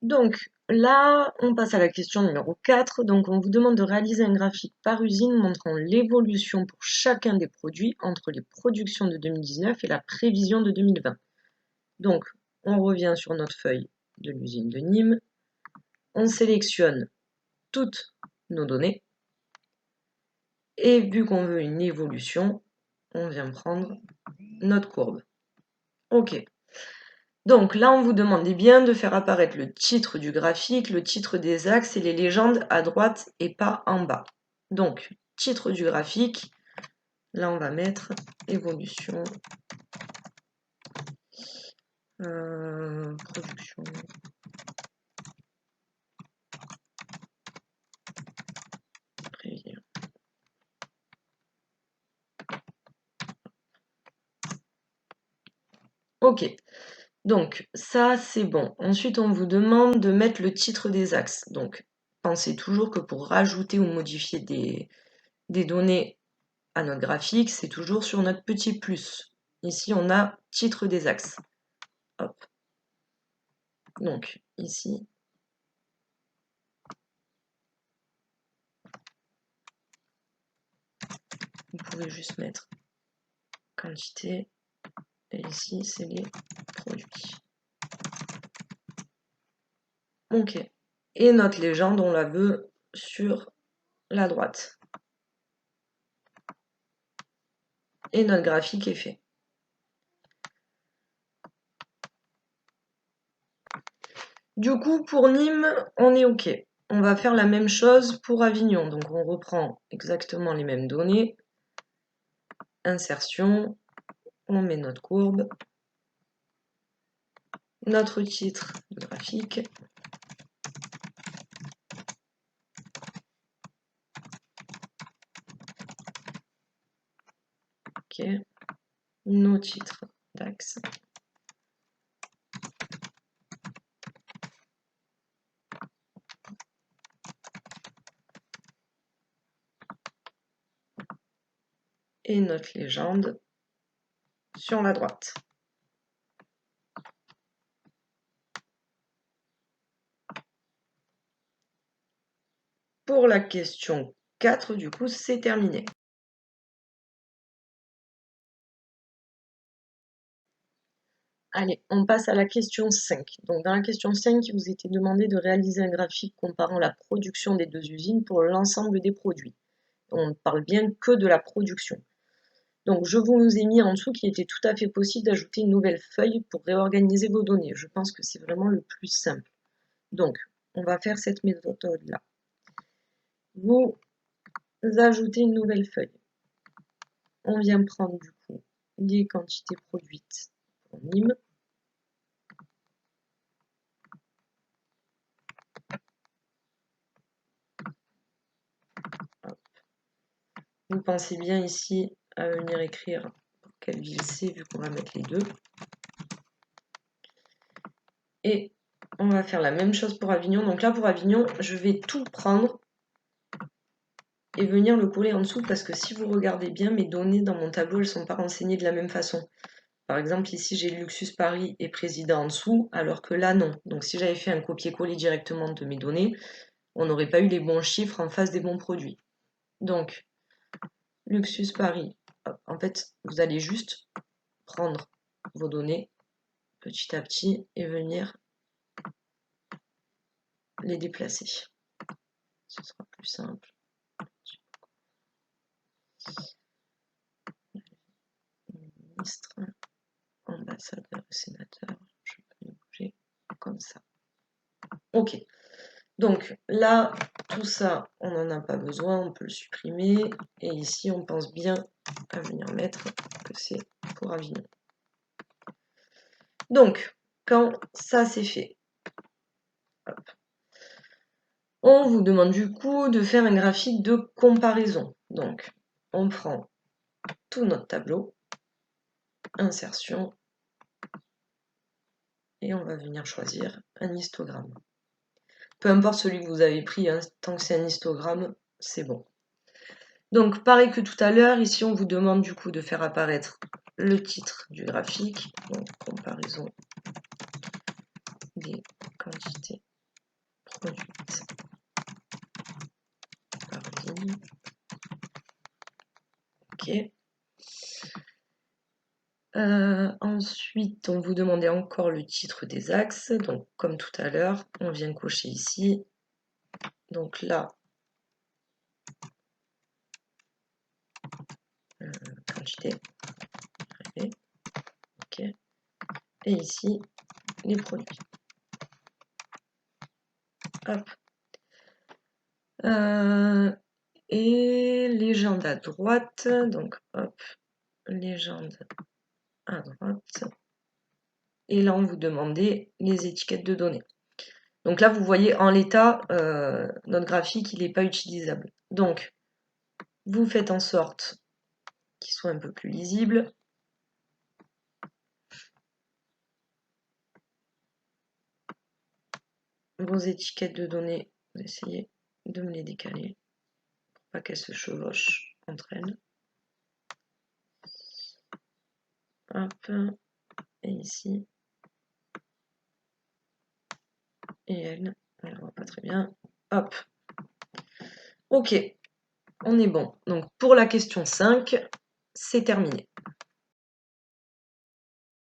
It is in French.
Donc là, on passe à la question numéro 4. Donc on vous demande de réaliser un graphique par usine montrant l'évolution pour chacun des produits entre les productions de 2019 et la prévision de 2020. Donc on revient sur notre feuille de l'usine de Nîmes. On sélectionne toutes nos données. Et vu qu'on veut une évolution, on vient prendre notre courbe. OK. Donc là, on vous demande bien de faire apparaître le titre du graphique, le titre des axes et les légendes à droite et pas en bas. Donc, titre du graphique, là on va mettre évolution, production. Prévision. Ok. Donc, ça, c'est bon. Ensuite, on vous demande de mettre le titre des axes. Donc, pensez toujours que pour rajouter ou modifier des données à notre graphique, c'est toujours sur notre petit plus. Ici, on a titre des axes. Hop. Donc, ici, vous pouvez juste mettre quantité. Et ici, c'est les produits. Ok. Et notre légende, on la veut sur la droite. Et notre graphique est fait. Du coup, pour Nîmes, on est OK. On va faire la même chose pour Avignon. Donc, on reprend exactement les mêmes données. Insertion. On met notre courbe. Notre titre graphique. OK. Nos titres d'axe. Et notre légende sur la droite. Pour la question 4, du coup, c'est terminé. Allez, on passe à la question 5. Donc, dans la question 5, il vous était demandé de réaliser un graphique comparant la production des deux usines pour l'ensemble des produits. On ne parle bien que de la production. Donc, je vous ai mis en dessous qu'il était tout à fait possible d'ajouter une nouvelle feuille pour réorganiser vos données. Je pense que c'est vraiment le plus simple. Donc, on va faire cette méthode-là. Vous ajoutez une nouvelle feuille. On vient prendre du coup les quantités produites pour Nîmes. Vous pensez bien ici à venir écrire pour quelle ville c'est, vu qu'on va mettre les deux. Et on va faire la même chose pour Avignon. Donc là, pour Avignon, je vais tout prendre et venir le coller en dessous, parce que si vous regardez bien, mes données dans mon tableau, elles ne sont pas renseignées de la même façon. Par exemple, ici, j'ai Luxus Paris et Président en dessous, alors que là, non. Donc si j'avais fait un copier-coller directement de mes données, on n'aurait pas eu les bons chiffres en face des bons produits. Donc, Luxus Paris, hop, en fait, vous allez juste prendre vos données petit à petit et venir les déplacer. Ce sera plus simple. Ministre, ambassadeur, sénateur, je peux les bouger comme ça. Ok. Donc là, tout ça, on n'en a pas besoin, on peut le supprimer. Et ici, on pense bien à venir mettre que c'est pour Avignon. Donc, quand ça c'est fait, hop, on vous demande du coup de faire un graphique de comparaison. Donc, on prend tout notre tableau, insertion, et on va venir choisir un histogramme. Peu importe celui que vous avez pris, hein, tant que c'est un histogramme, c'est bon. Donc, pareil que tout à l'heure, ici on vous demande du coup de faire apparaître le titre du graphique, donc comparaison des quantités produite par usine. Ok. Ensuite, on vous demandait encore le titre des axes. Donc, comme tout à l'heure, on vient cocher ici. Donc là, quantité. Ok. Et ici, les produits. Hop. Et légende à droite. Donc, hop. Légende à droite. Et là, on vous demandait les étiquettes de données. Donc là, vous voyez, en l'état, notre graphique, il n'est pas utilisable. Donc, vous faites en sorte qu'il soit un peu plus lisible. Vos étiquettes de données, vous essayez de me les décaler pour pas qu'elles se chevauchent entre elles. Hop, et ici. Et elle, on la voit pas très bien. Hop. Ok, on est bon. Donc pour la question 5, c'est terminé.